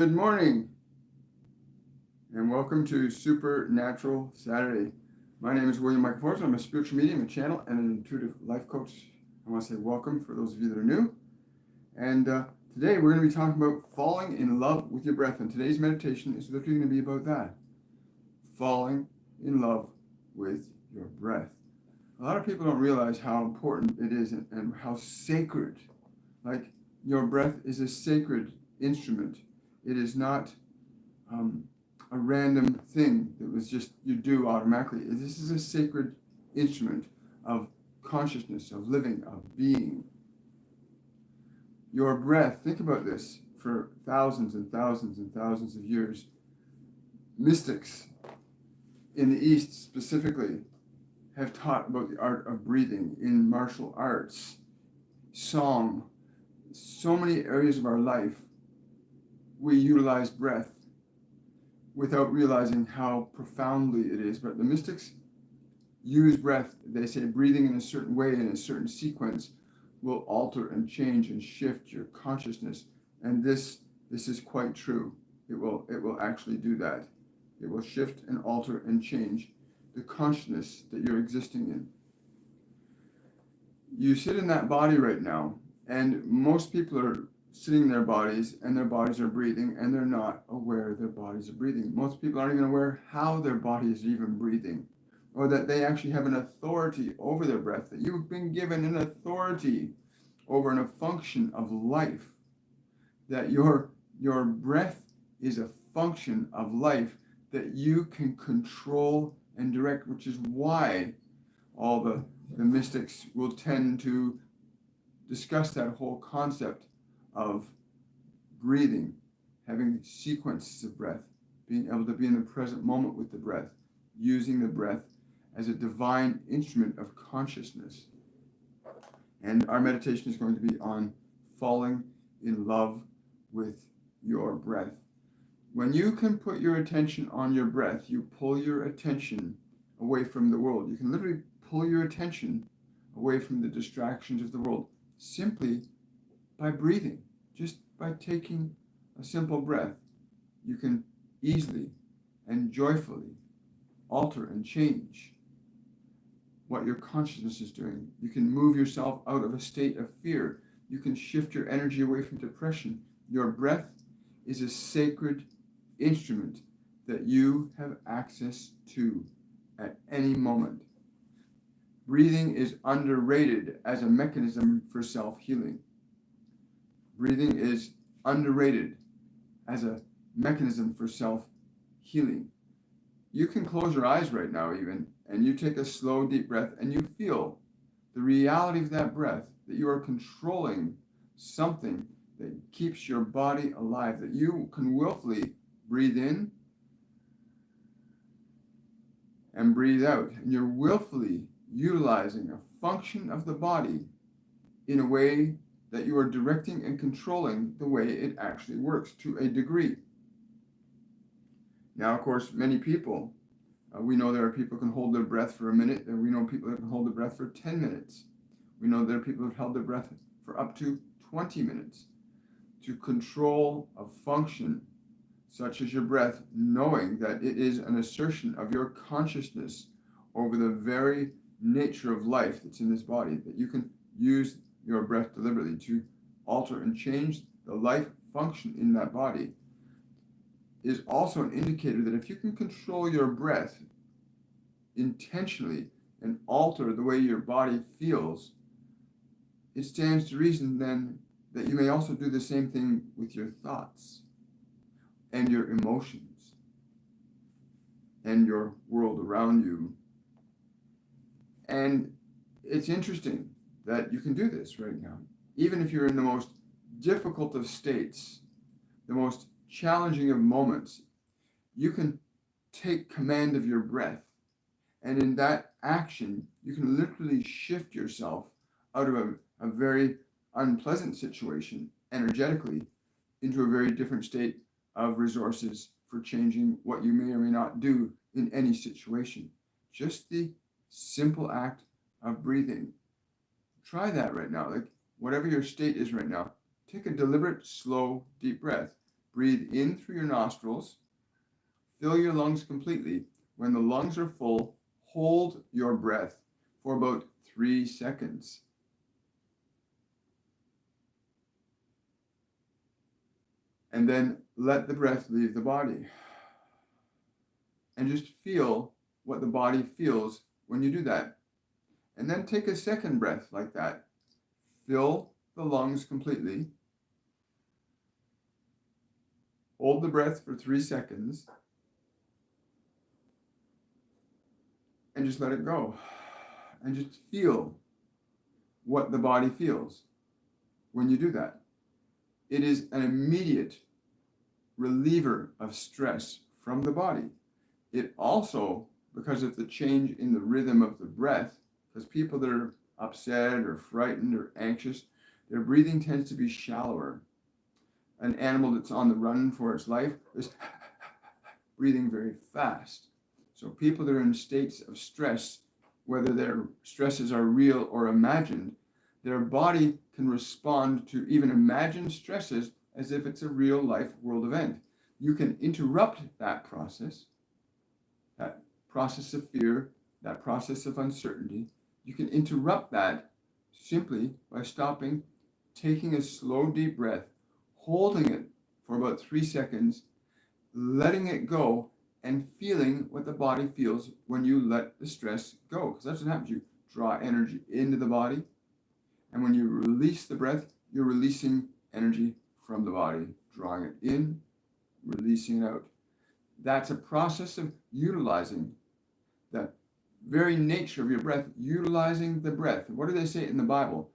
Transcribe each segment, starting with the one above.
Good morning and welcome to Supernatural Saturday. My name is William Michael Forrest. I'm a spiritual medium, a channel, and an intuitive life coach. I want to say welcome for those of you that are new. And today we're going to be talking about falling in love with your breath. And today's meditation is literally going to be about that. Falling in love with your breath. A lot of people don't realize how important it is and how sacred. Like your breath is a sacred instrument. It is not a random thing that was just you do automatically. This is a sacred instrument of consciousness, of living, of being. Your breath, think about this, for thousands and thousands and thousands of years, mystics in the East specifically have taught about the art of breathing in martial arts, song, so many areas of our life. We utilize breath without realizing how profoundly it is. But the mystics use breath. They say breathing in a certain way, in a certain sequence, will alter and change and shift your consciousness. And this is quite true. It will actually do that. It will shift and alter and change the consciousness that you're existing in. You sit in that body right now, and most people are sitting in their bodies and their bodies are breathing and they're not aware their bodies are breathing. Most people aren't even aware how their body is even breathing, or that they actually have an authority over their breath, that you've been given an authority over a function of life, that your breath is a function of life that you can control and direct, which is why all the mystics will tend to discuss that whole concept of breathing, having sequences of breath, being able to be in the present moment with the breath, using the breath as a divine instrument of consciousness. And our meditation is going to be on falling in love with your breath. When you can put your attention on your breath, you pull your attention away from the world. You can literally pull your attention away from the distractions of the world simply by breathing. Just by taking a simple breath, you can easily and joyfully alter and change what your consciousness is doing. You can move yourself out of a state of fear. You can shift your energy away from depression. Your breath is a sacred instrument that you have access to at any moment. Breathing is underrated as a mechanism for self-healing. Breathing is underrated as a mechanism for self-healing. You can close your eyes right now even, and you take a slow, deep breath, and you feel the reality of that breath, that you are controlling something that keeps your body alive, that you can willfully breathe in and breathe out. And you're willfully utilizing a function of the body in a way that you are directing and controlling the way it actually works to a degree. Now, of course, many people, we know there are people who can hold their breath for a minute, and we know people that can hold their breath for 10 minutes. We know there are people who have held their breath for up to 20 minutes. To control a function such as your breath, knowing that it is an assertion of your consciousness over the very nature of life that's in this body, that you can use your breath deliberately to alter and change the life function in that body, is also an indicator that if you can control your breath intentionally and alter the way your body feels, it stands to reason then that you may also do the same thing with your thoughts and your emotions and your world around you. And it's interesting that you can do this right now. Even if you're in the most difficult of states, the most challenging of moments, you can take command of your breath. And in that action, you can literally shift yourself out of a very unpleasant situation energetically into a very different state of resources for changing what you may or may not do in any situation. Just the simple act of breathing. Try that right now. Like whatever your state is right now, take a deliberate, slow, deep breath. Breathe in through your nostrils. Fill your lungs completely. When the lungs are full, hold your breath for about 3 seconds. And then let the breath leave the body. And just feel what the body feels when you do that. And then take a second breath like that. Fill the lungs completely. Hold the breath for 3 seconds. And just let it go. And just feel what the body feels when you do that. It is an immediate reliever of stress from the body. It also, because of the change in the rhythm of the breath, because people that are upset or frightened or anxious, their breathing tends to be shallower. An animal that's on the run for its life is breathing very fast. So people that are in states of stress, whether their stresses are real or imagined, their body can respond to even imagined stresses as if it's a real life world event. You can interrupt that process of fear, that process of uncertainty. You can interrupt that simply by stopping, taking a slow, deep breath, holding it for about 3 seconds, letting it go, and feeling what the body feels when you let the stress go. Because that's what happens. You draw energy into the body. And when you release the breath, you're releasing energy from the body, drawing it in, releasing it out. That's a process of utilizing the very nature of your breath, utilizing the breath. What do they say in the Bible?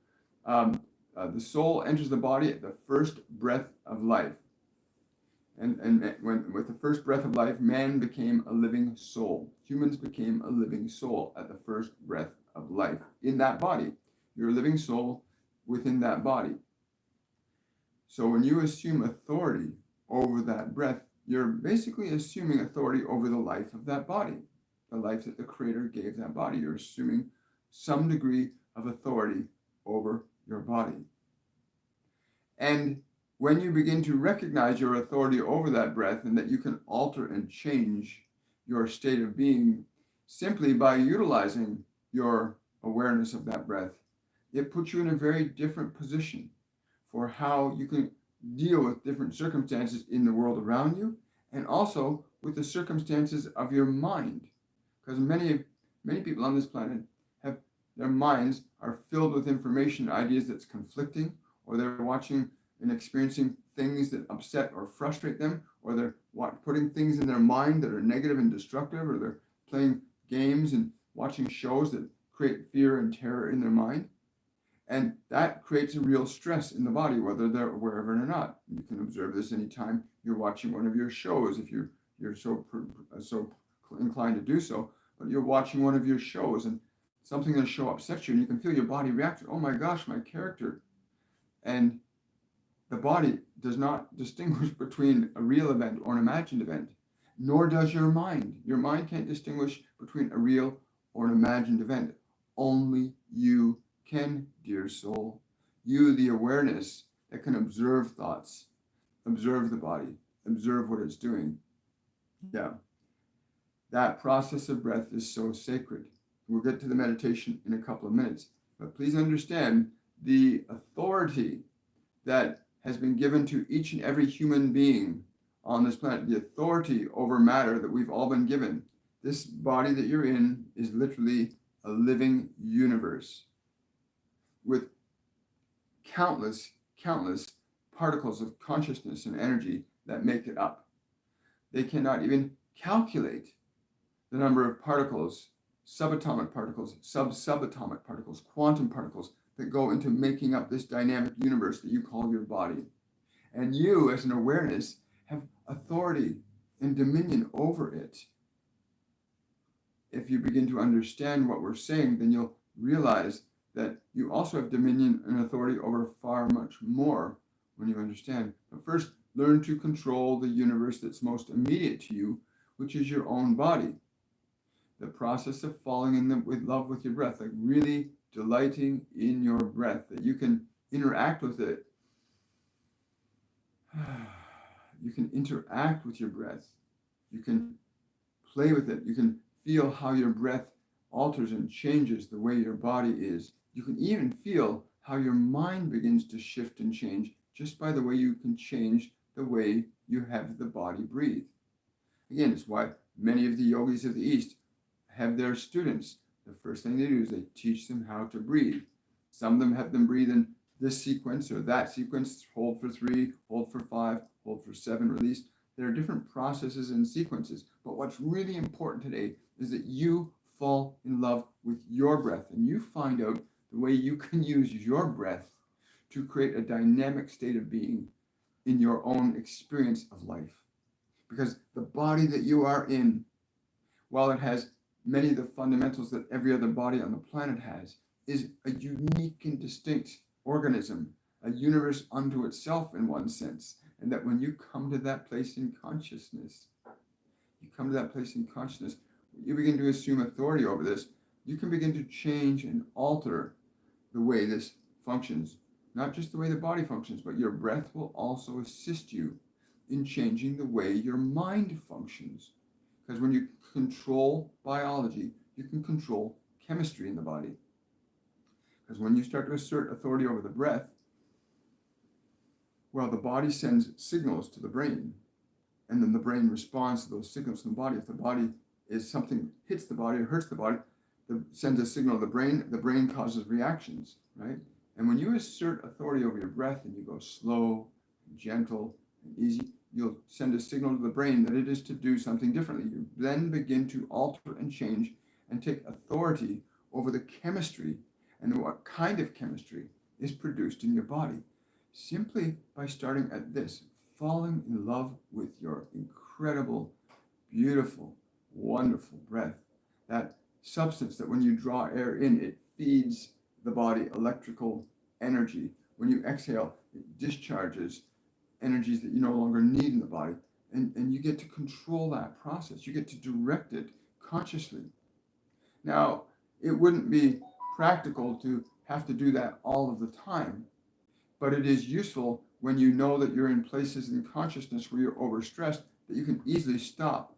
The soul enters the body at the first breath of life. And when with the first breath of life, man became a living soul. Humans became a living soul at the first breath of life in that body. You're a living soul within that body. So when you assume authority over that breath, you're basically assuming authority over the life of that body, the life that the Creator gave that body. You're assuming some degree of authority over your body. And when you begin to recognize your authority over that breath and that you can alter and change your state of being simply by utilizing your awareness of that breath, it puts you in a very different position for how you can deal with different circumstances in the world around you and also with the circumstances of your mind. Because many people on this planet have their minds are filled with information, ideas that's conflicting, or they're watching and experiencing things that upset or frustrate them, or they're putting things in their mind that are negative and destructive, or they're playing games and watching shows that create fear and terror in their mind. And that creates a real stress in the body, whether they're aware of it or not. You can observe this anytime you're watching one of your shows, if you're so inclined to do so. But you're watching one of your shows and something in the show upsets you, and you can feel your body react to, oh my gosh, my character. And the body does not distinguish between a real event or an imagined event, nor does your mind. Your mind can't distinguish between a real or an imagined event. Only you can, dear soul. You, the awareness that can observe thoughts, observe the body, observe what it's doing. Yeah. That process of breath is so sacred. We'll get to the meditation in a couple of minutes. But please understand the authority that has been given to each and every human being on this planet, the authority over matter that we've all been given. This body that you're in is literally a living universe with countless particles of consciousness and energy that make it up. They cannot even calculate the number of particles, subatomic particles, subatomic particles, quantum particles that go into making up this dynamic universe that you call your body. And you, as an awareness, have authority and dominion over it. If you begin to understand what we're saying, then you'll realize that you also have dominion and authority over far much more when you understand. But first, learn to control the universe that's most immediate to you, which is your own body. The process of falling in love with your breath, like really delighting in your breath, that you can interact with it You can interact with your breath. You can play with it. You can feel how your breath alters and changes the way your body is. You can even feel how your mind begins to shift and change just by the way you can change the way you have the body breathe. Again, it's why many of the yogis of the East have their students. The first thing they do is they teach them how to breathe. Some of them have them breathe in this sequence or that sequence, hold for 3, hold for 5, hold for 7, release. There are different processes and sequences. But what's really important today is that you fall in love with your breath and you find out the way you can use your breath to create a dynamic state of being in your own experience of life. Because the body that you are in, while it has many of the fundamentals that every other body on the planet has, is a unique and distinct organism, a universe unto itself in one sense. And that when you come to that place in consciousness, you begin to assume authority over this. You can begin to change and alter the way this functions. Not just the way the body functions, but your breath will also assist you in changing the way your mind functions. Because when you control biology, you can control chemistry in the body. Because when you start to assert authority over the breath, well, the body sends signals to the brain, and then the brain responds to those signals from the body. If the body is something hits the body or hurts the body, sends a signal to the brain causes reactions, right? And when you assert authority over your breath and you go slow, and gentle, and easy, you'll send a signal to the brain that it is to do something differently. You then begin to alter and change and take authority over the chemistry and what kind of chemistry is produced in your body, simply by starting at this, falling in love with your incredible, beautiful, wonderful breath. That substance that when you draw air in, it feeds the body electrical energy. When you exhale, it discharges energies that you no longer need in the body. And you get to control that process. You get to direct it consciously. Now, it wouldn't be practical to have to do that all of the time, but it is useful when you know that you're in places in consciousness where you're overstressed, that you can easily stop,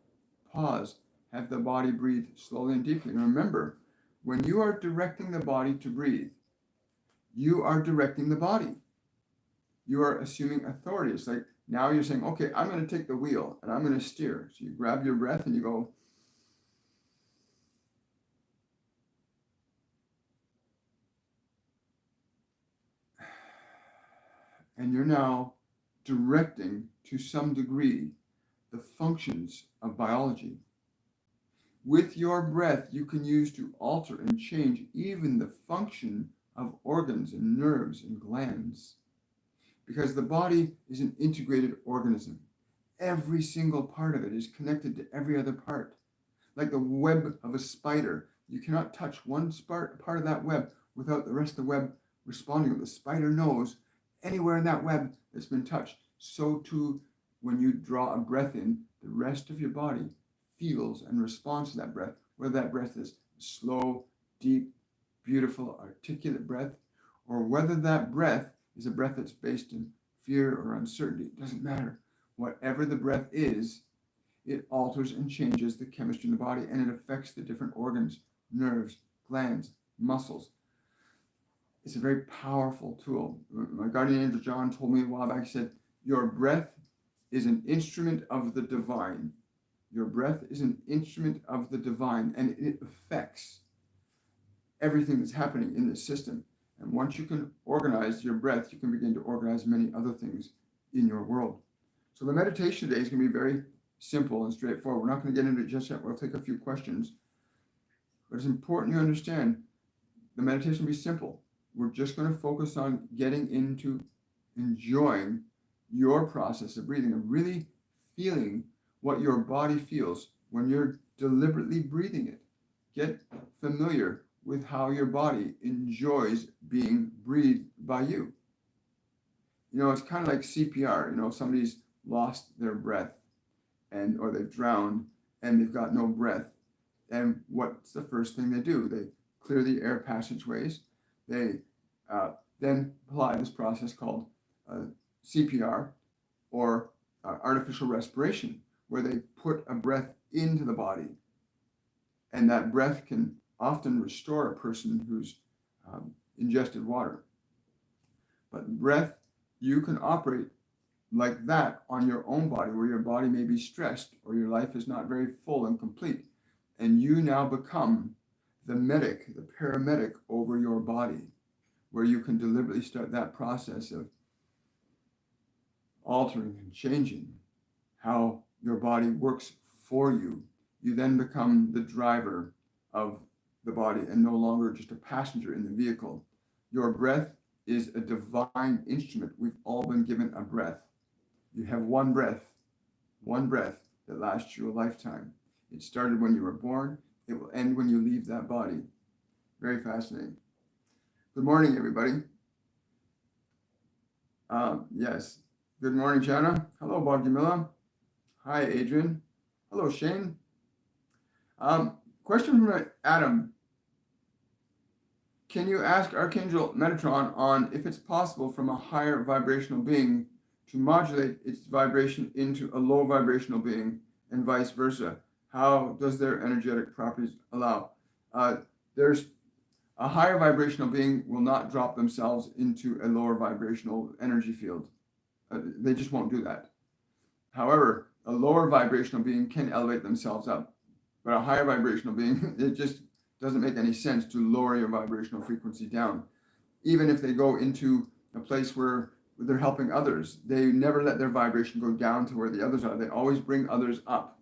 pause, have the body breathe slowly and deeply. And remember, when you are directing the body to breathe, you are directing the body. You are assuming authority. It's like now you're saying, okay, I'm going to take the wheel and I'm going to steer. So you grab your breath and you go, and you're now directing to some degree the functions of biology. With your breath, you can use to alter and change even the function of organs and nerves and glands. Because the body is an integrated organism. Every single part of it is connected to every other part. Like the web of a spider, you cannot touch one part of that web without the rest of the web responding. The spider knows anywhere in that web that's been touched. So too, when you draw a breath in, the rest of your body feels and responds to that breath, whether that breath is slow, deep, beautiful, articulate breath, or whether that breath is a breath that's based in fear or uncertainty. It doesn't matter. Whatever the breath is, it alters and changes the chemistry in the body, and it affects the different organs, nerves, glands, muscles. It's a very powerful tool. My guardian angel John told me a while back, he said, your breath is an instrument of the divine. Your breath is an instrument of the divine, and it affects everything that's happening in this system. And once you can organize your breath, you can begin to organize many other things in your world. So the meditation today is going to be very simple and straightforward. We're not going to get into it just yet. We'll take a few questions. But it's important you understand the meditation will be simple. We're just going to focus on getting into enjoying your process of breathing and really feeling what your body feels when you're deliberately breathing it. Get familiar with how your body enjoys being breathed by you. You know, it's kind of like CPR. You know, somebody's lost their breath or they've drowned and they've got no breath. And what's the first thing they do? They clear the air passageways. They then apply this process called CPR or artificial respiration, where they put a breath into the body. And that breath can often restore a person who's ingested water. But breath, you can operate like that on your own body, where your body may be stressed or your life is not very full and complete. And you now become the medic, the paramedic over your body, where you can deliberately start that process of altering and changing how your body works for you. You then become the driver of the body and no longer just a passenger in the vehicle. Your breath is a divine instrument. We've all been given a breath. You have one breath that lasts you a lifetime. It started when you were born. It will end when you leave that body. Very fascinating. Good morning, everybody. Yes. Good morning, Jana. Hello, Bogdamila. Hi, Adrian. Hello, Shane. Question from Adam. Can you ask Archangel Metatron on if it's possible from a higher vibrational being to modulate its vibration into a low vibrational being and vice versa? How does their energetic properties allow? There's a higher vibrational being will not drop themselves into a lower vibrational energy field. They just won't do that. However, a lower vibrational being can elevate themselves up, but a higher vibrational being, it just doesn't make any sense to lower your vibrational frequency down. Even if they go into a place where they're helping others, they never let their vibration go down to where the others are. They always bring others up.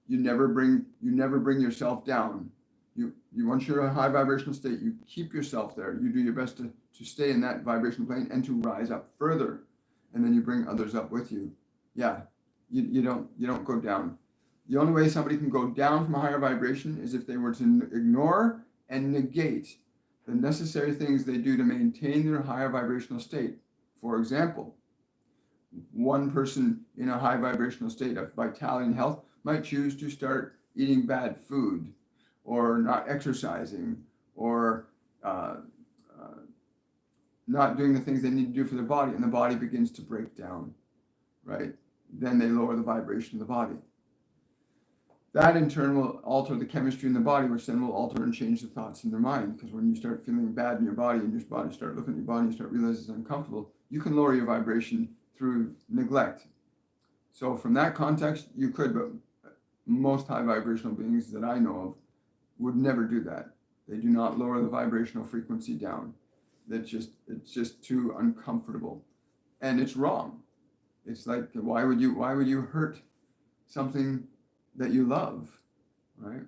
You never bring yourself down. You once you're in a high vibrational state, you keep yourself there. You do your best to stay in that vibrational plane and to rise up further, and then you bring others up with you. Yeah, you don't go down. The only way somebody can go down from a higher vibration is if they were to ignore and negate the necessary things they do to maintain their higher vibrational state. For example, one person in a high vibrational state of vitality and health might choose to start eating bad food, or not exercising, or not doing the things they need to do for their body, and the body begins to break down, right? Then they lower the vibration of the body. That in turn will alter the chemistry in the body, which then will alter and change the thoughts in their mind. Because when you start feeling bad in your body, and your body start looking at your body, and you start realizing it's uncomfortable, you can lower your vibration through neglect. So from that context, you could, but most high vibrational beings that I know of would never do that. They do not lower the vibrational frequency down. It's just too uncomfortable, and it's wrong. It's like, why would you hurt something that you love, right?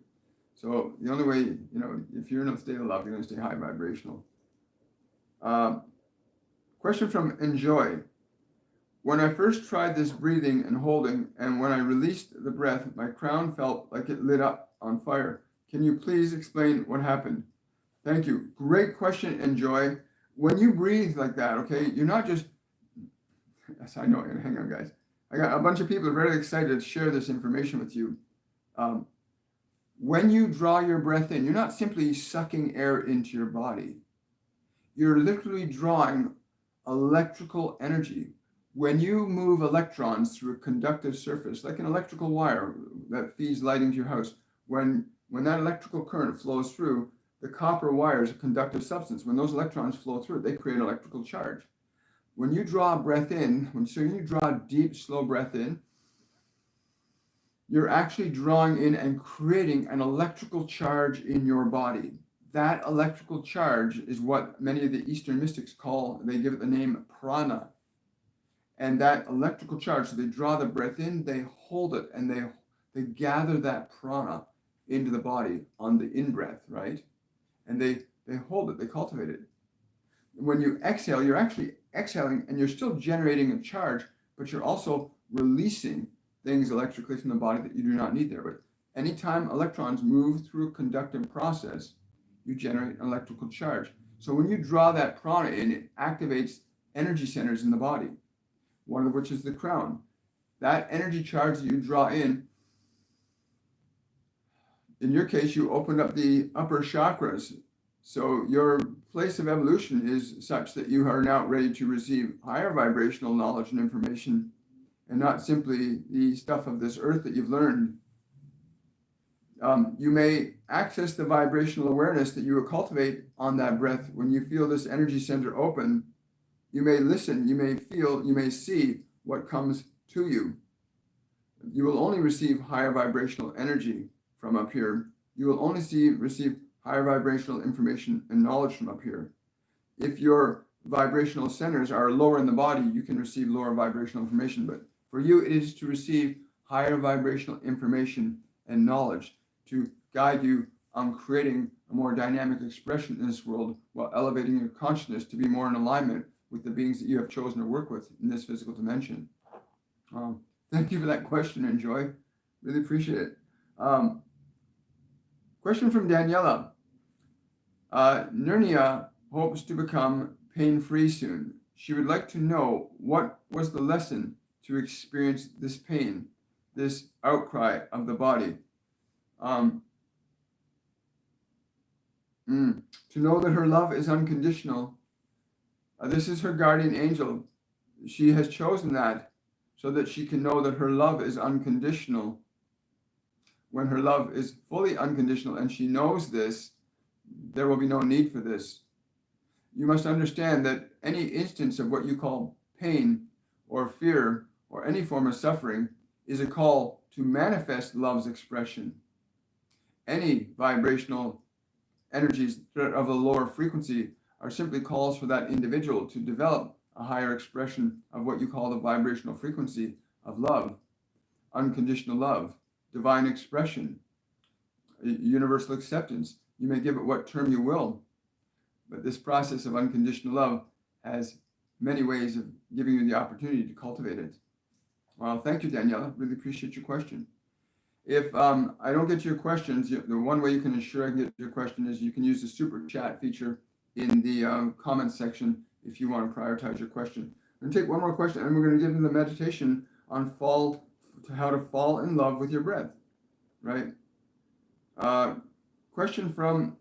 So the only way, if you're in a state of love, you're going to stay high vibrational. Question from Enjoy. When I first tried this breathing and holding, and when I released the breath, my crown felt like it lit up on fire. Can you please explain what happened? Thank you. Great question, Enjoy. When you breathe like that, okay, you're not just, yes, I know, hang on, guys. I got a bunch of people very excited to share this information with you. When you draw your breath in, you're not simply sucking air into your body. You're literally drawing electrical energy. When you move electrons through a conductive surface, like an electrical wire that feeds light into your house, when that electrical current flows through, the copper wire is a conductive substance. When those electrons flow through it, they create an electrical charge. When you draw a breath in, when you draw a deep, slow breath in, you're actually drawing in and creating an electrical charge in your body. That electrical charge is what many of the Eastern mystics call, they give it the name prana. And that electrical charge, so they draw the breath in, they hold it, and they gather that prana into the body on the in-breath, right? And they hold it, they cultivate it. When you exhale, you're actually exhaling and you're still generating a charge, but you're also releasing things electrically from the body that you do not need there. But anytime electrons move through a conductive process, you generate an electrical charge. So when you draw that prana in, it activates energy centers in the body, one of which is the crown. That energy charge that you draw in your case, you opened up the upper chakras. So your place of evolution is such that you are now ready to receive higher vibrational knowledge and information and not simply the stuff of this earth that you've learned. You may access the vibrational awareness that you will cultivate on that breath. When you feel this energy center open, you may listen, you may feel, you may see what comes to you. You will only receive higher vibrational energy from up here. You will only receive higher vibrational information and knowledge from up here. If your vibrational centers are lower in the body, you can receive lower vibrational information. But for you, it is to receive higher vibrational information and knowledge to guide you on creating a more dynamic expression in this world while elevating your consciousness to be more in alignment with the beings that you have chosen to work with in this physical dimension. Thank you for that question, Enjoy. Really appreciate it. Question from Daniela. Nirnia hopes to become pain-free soon. She would like to know what was the lesson to experience this pain, this outcry of the body. To know that her love is unconditional. This is her guardian angel. She has chosen that so that she can know that her love is unconditional. When her love is fully unconditional and she knows this, there will be no need for this. You must understand that any instance of what you call pain or fear or any form of suffering is a call to manifest love's expression. Any vibrational energies of a lower frequency are simply calls for that individual to develop a higher expression of what you call the vibrational frequency of love, unconditional love, divine expression, universal acceptance. You may give it what term you will, but this process of unconditional love has many ways of giving you the opportunity to cultivate it. Well, thank you, Daniela. Really appreciate your question. If I don't get to your questions, the one way you can ensure I can get to your question is you can use the super chat feature in the comments section if you want to prioritize your question. I'm going to take one more question, and we're going to get into the meditation on how to fall in love with your breath, right? Question from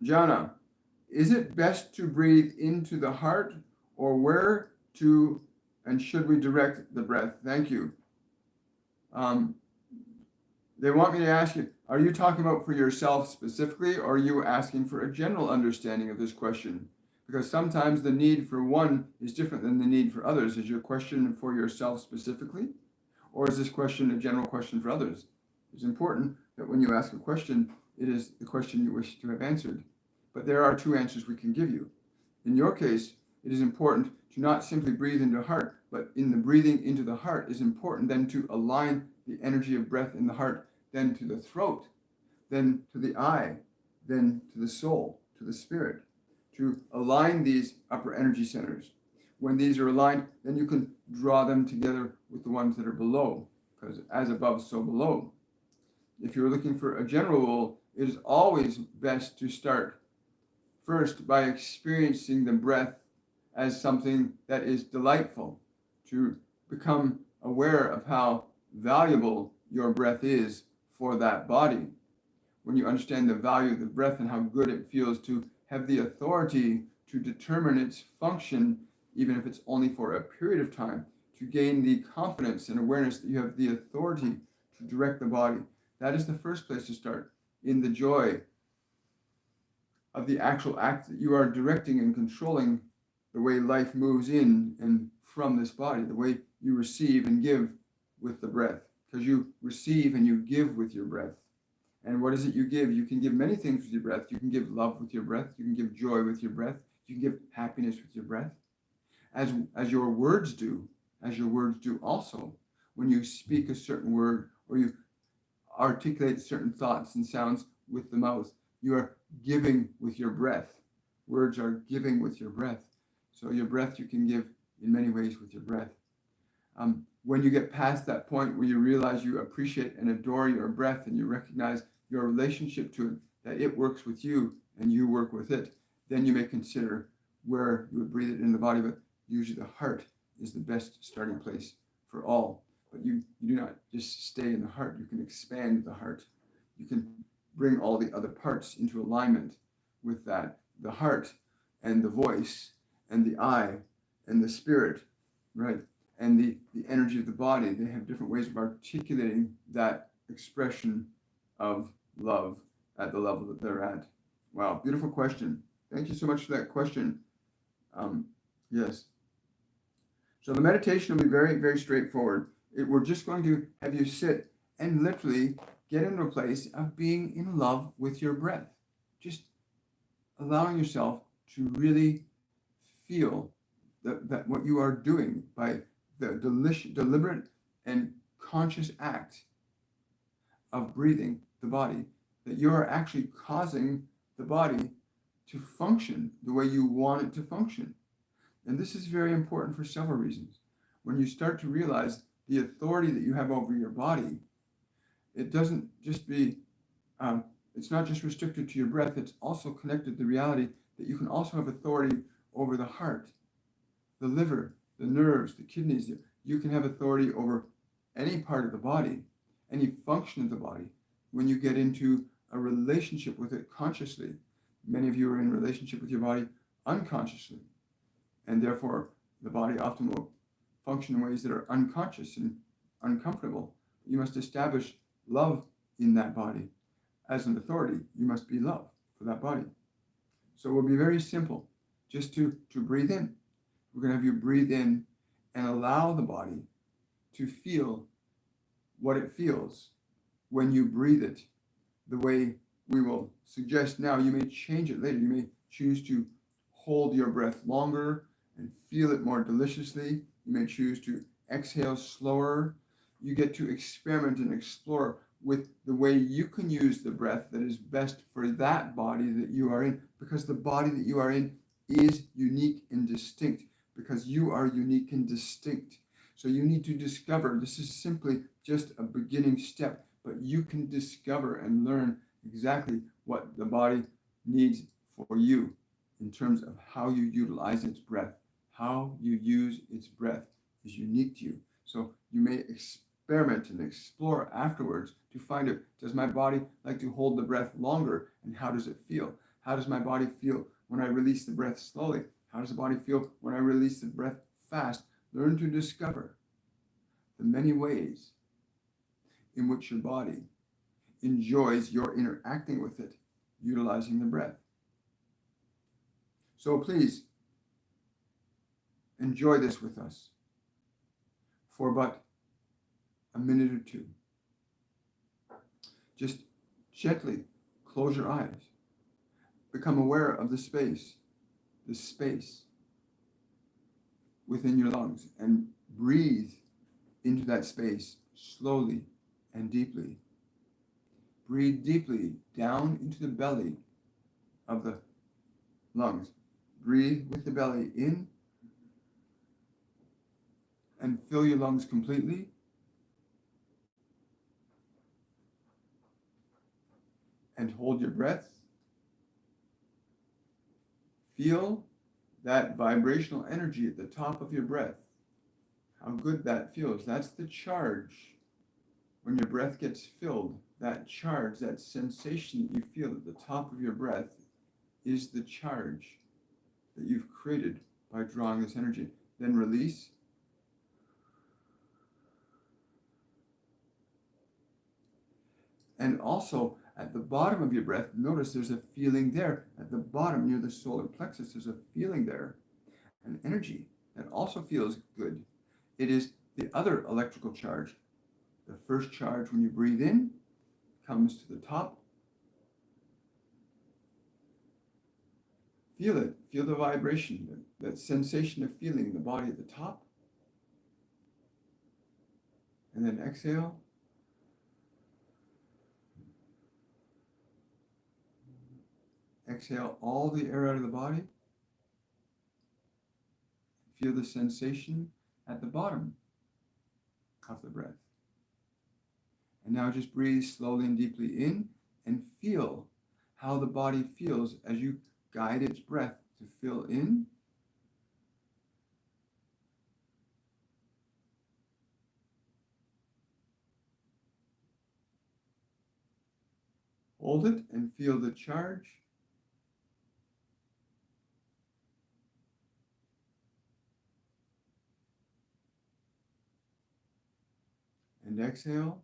Jana. Is it best to breathe into the heart, or where to and should we direct the breath? Thank you. They want me to ask you, are you talking about for yourself specifically, or are you asking for a general understanding of this question? Because sometimes the need for one is different than the need for others. Is your question for yourself specifically, or is this question a general question for others? It's important that when you ask a question, it is the question you wish to have answered. But there are two answers we can give you. In your case, it is important to not simply breathe into the heart, but in the breathing into the heart is important then to align the energy of breath in the heart, then to the throat, then to the eye, then to the soul, to the spirit, to align these upper energy centers. When these are aligned, then you can draw them together with the ones that are below, because as above, so below. If you're looking for a general rule, it is always best to start first by experiencing the breath as something that is delightful, to become aware of how valuable your breath is for that body. When you understand the value of the breath and how good it feels to have the authority to determine its function, even if it's only for a period of time, to gain the confidence and awareness that you have the authority to direct the body. That is the first place to start, in the joy of the actual act that you are directing and controlling the way life moves in and from this body, the way you receive and give with the breath, because you receive and you give with your breath. And what is it you give? You can give many things with your breath. You can give love with your breath. You can give joy with your breath. You can give happiness with your breath, as your words do, also. When you speak a certain word or you articulate certain thoughts and sounds with the mouth, you are giving with your breath. Words are giving with your breath. So your breath you can give in many ways with your breath. When you get past that point where you realize you appreciate and adore your breath and you recognize your relationship to it, that it works with you and you work with it, then you may consider where you would breathe it in the body. But usually the heart is the best starting place for all. But you do not just stay in the heart. You can expand the heart. You can bring all the other parts into alignment with that. The heart and the voice and the eye and the spirit, right? and the energy of the body. They have different ways of articulating that expression of love at the level that they're at. Wow, beautiful question. Thank you so much for that question. Yes. So the meditation will be very, very straightforward. We're just going to have you sit and literally get into a place of being in love with your breath. Just allowing yourself to really feel that what you are doing by the deliberate and conscious act of breathing the body, that you are actually causing the body to function the way you want it to function. And this is very important for several reasons. When you start to realize the authority that you have over your body, it doesn't just be, it's not just restricted to your breath, it's also connected to the reality that you can also have authority over the heart, the liver, the nerves, the kidneys. You can have authority over any part of the body, any function of the body, when you get into a relationship with it consciously. Many of you are in relationship with your body unconsciously, and therefore the body often will function in ways that are unconscious and uncomfortable. You must establish love in that body. As an authority, you must be love for that body. So it will be very simple. Just to breathe in. We're going to have you breathe in and allow the body to feel what it feels when you breathe it the way we will suggest now. You may change it later. You may choose to hold your breath longer and feel it more deliciously. You may choose to exhale slower. You get to experiment and explore with the way you can use the breath that is best for that body that you are in, because the body that you are in is unique and distinct, because you are unique and distinct. So you need to discover. This is simply just a beginning step, but you can discover and learn exactly what the body needs for you in terms of how you utilize its breath. How you use its breath is unique to you. So you may experiment and explore afterwards to find out, does my body like to hold the breath longer, and how does it feel? How does my body feel when I release the breath slowly? How does the body feel when I release the breath fast? Learn to discover the many ways in which your body enjoys your interacting with it, utilizing the breath. So please enjoy this with us for but a minute or two. Just gently close your eyes. Become aware of the space within your lungs, and breathe into that space slowly and deeply. Breathe deeply down into the belly of the lungs. Breathe with the belly in and fill your lungs completely. And hold your breath. Feel that vibrational energy at the top of your breath. How good that feels. That's the charge. When your breath gets filled, that charge, that sensation that you feel at the top of your breath is the charge that you've created by drawing this energy. Then release. And also, at the bottom of your breath, notice there's a feeling there. At the bottom, near the solar plexus, there's a feeling there, an energy that also feels good. It is the other electrical charge. The first charge, when you breathe in, comes to the top. Feel it. Feel the vibration, that sensation of feeling the body at the top. And then exhale. Exhale all the air out of the body. Feel the sensation at the bottom of the breath. And now just breathe slowly and deeply in, and feel how the body feels as you guide its breath to fill in hold it and feel the charge. And exhale.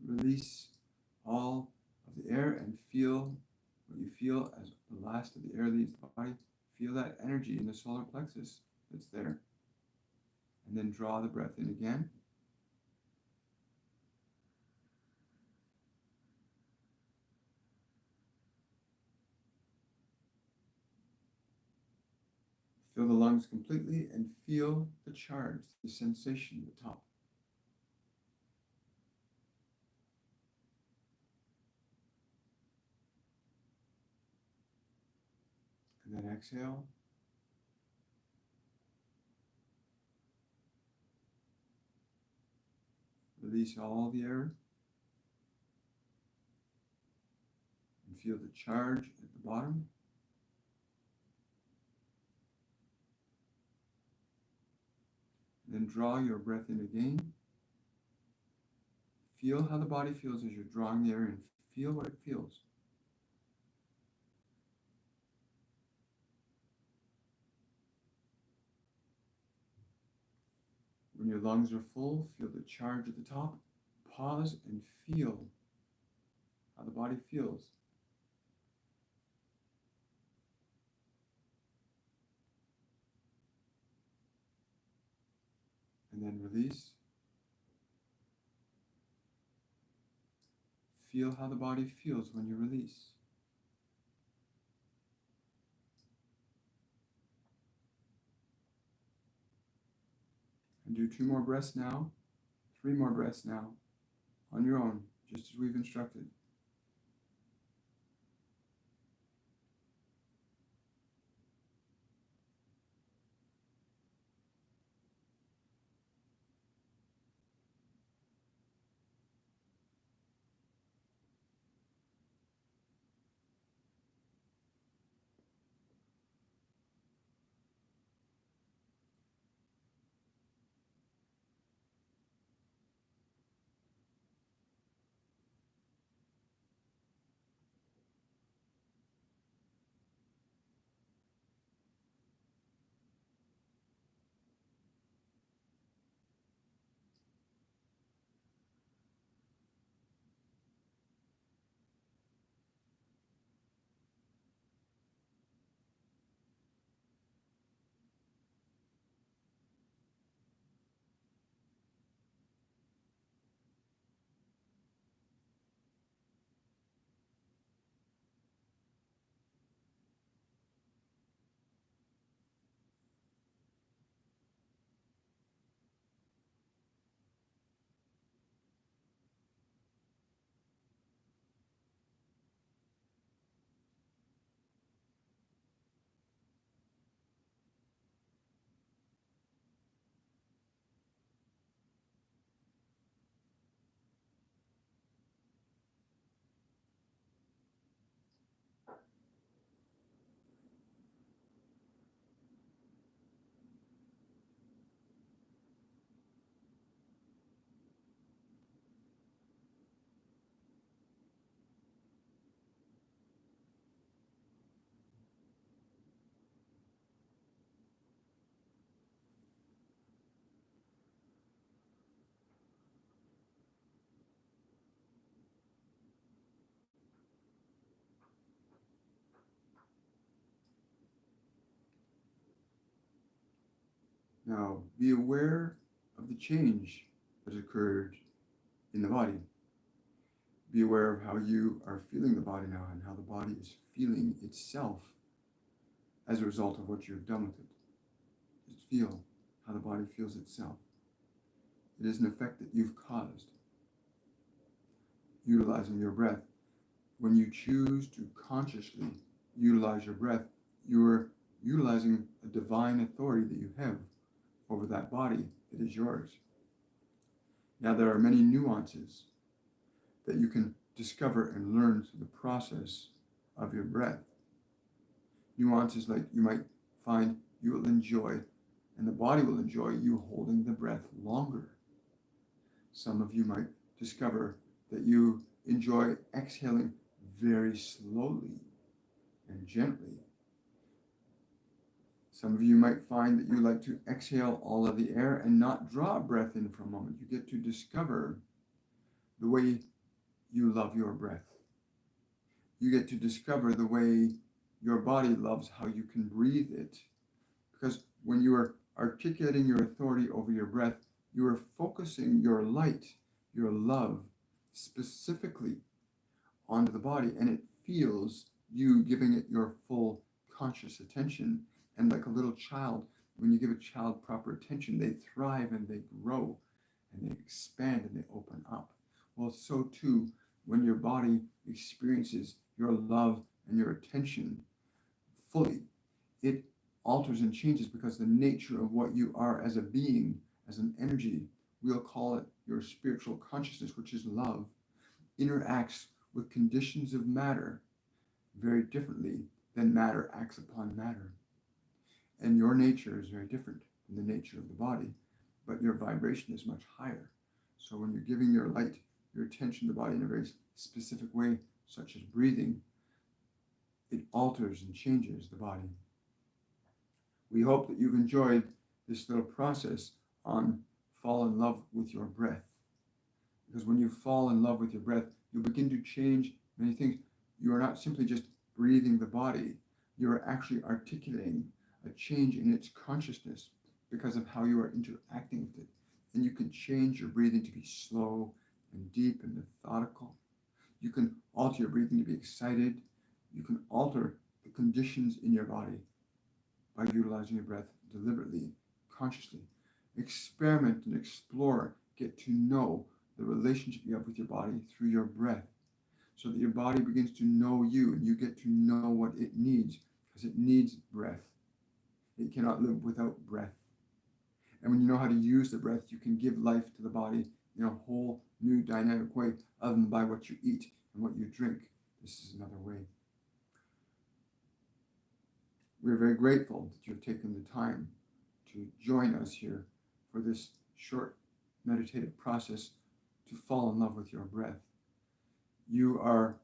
Release all of the air and feel what you feel as the last of the air leaves the body. Feel that energy in the solar plexus that's there. And then draw the breath in again. Fill the lungs completely and feel the charge, the sensation at the top. And then exhale. Release all the air. And feel the charge at the bottom. Then draw your breath in again. Feel how the body feels as you're drawing the air in. Feel what it feels. When your lungs are full, feel the charge at the top. Pause and feel how the body feels. And then release. Feel how the body feels when you release. And do 2 more breaths now, 3 more breaths now, on your own, just as we've instructed. Now, be aware of the change that occurred in the body. Be aware of how you are feeling the body now and how the body is feeling itself as a result of what you've done with it. Just feel how the body feels itself. It is an effect that you've caused. Utilizing your breath. When you choose to consciously utilize your breath, you're utilizing a divine authority that you have over that body that is yours. Now, there are many nuances that you can discover and learn through the process of your breath. Nuances like you might find you will enjoy, and the body will enjoy you holding the breath longer. Some of you might discover that you enjoy exhaling very slowly and gently. Some of you might find that you like to exhale all of the air and not draw breath in for a moment. You get to discover the way you love your breath. You get to discover the way your body loves how you can breathe it. Because when you are articulating your authority over your breath, you are focusing your light, your love, specifically onto the body, and it feels you giving it your full conscious attention. And like a little child, when you give a child proper attention, they thrive and they grow and they expand and they open up. Well, so too, when your body experiences your love and your attention fully, it alters and changes, because the nature of what you are as a being, as an energy, we'll call it your spiritual consciousness, which is love, interacts with conditions of matter very differently than matter acts upon matter. And your nature is very different than the nature of the body, but your vibration is much higher. So when you're giving your light, your attention to the body in a very specific way, such as breathing, it alters and changes the body. We hope that you've enjoyed this little process on fall in love with your breath. Because when you fall in love with your breath, you begin to change many things. You are not simply just breathing the body, you are actually articulating a change in its consciousness because of how you are interacting with it. And you can change your breathing to be slow and deep and methodical. You can alter your breathing to be excited. You can alter the conditions in your body by utilizing your breath deliberately, consciously. Experiment and explore. Get to know the relationship you have with your body through your breath, so that your body begins to know you and you get to know what it needs, because it needs breath. It cannot live without breath. And when you know how to use the breath, you can give life to the body in a whole new dynamic way, other than by what you eat and what you drink. This is another way. We're very grateful that you've taken the time to join us here for this short meditative process to fall in love with your breath. You are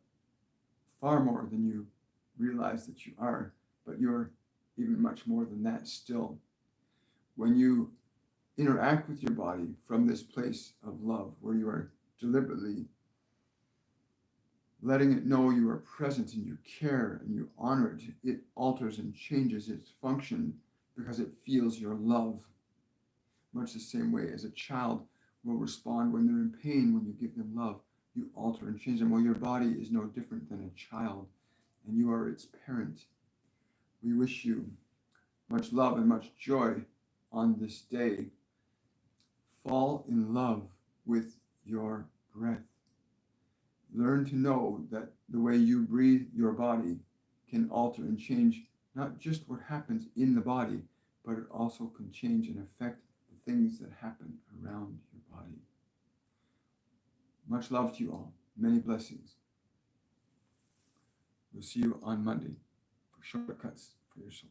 far more than you realize that you are, but you're even much more than that still. When you interact with your body from this place of love, where you are deliberately letting it know you are present and you care and you honor it, it alters and changes its function because it feels your love. Much the same way as a child will respond when they're in pain when you give them love. You alter and change them. Well, your body is no different than a child, and you are its parent. We wish you much love and much joy on this day. Fall in love with your breath. Learn to know that the way you breathe your body can alter and change not just what happens in the body, but it also can change and affect the things that happen around your body. Much love to you all. Many blessings. We'll see you on Monday for Shortcuts for Your Soul.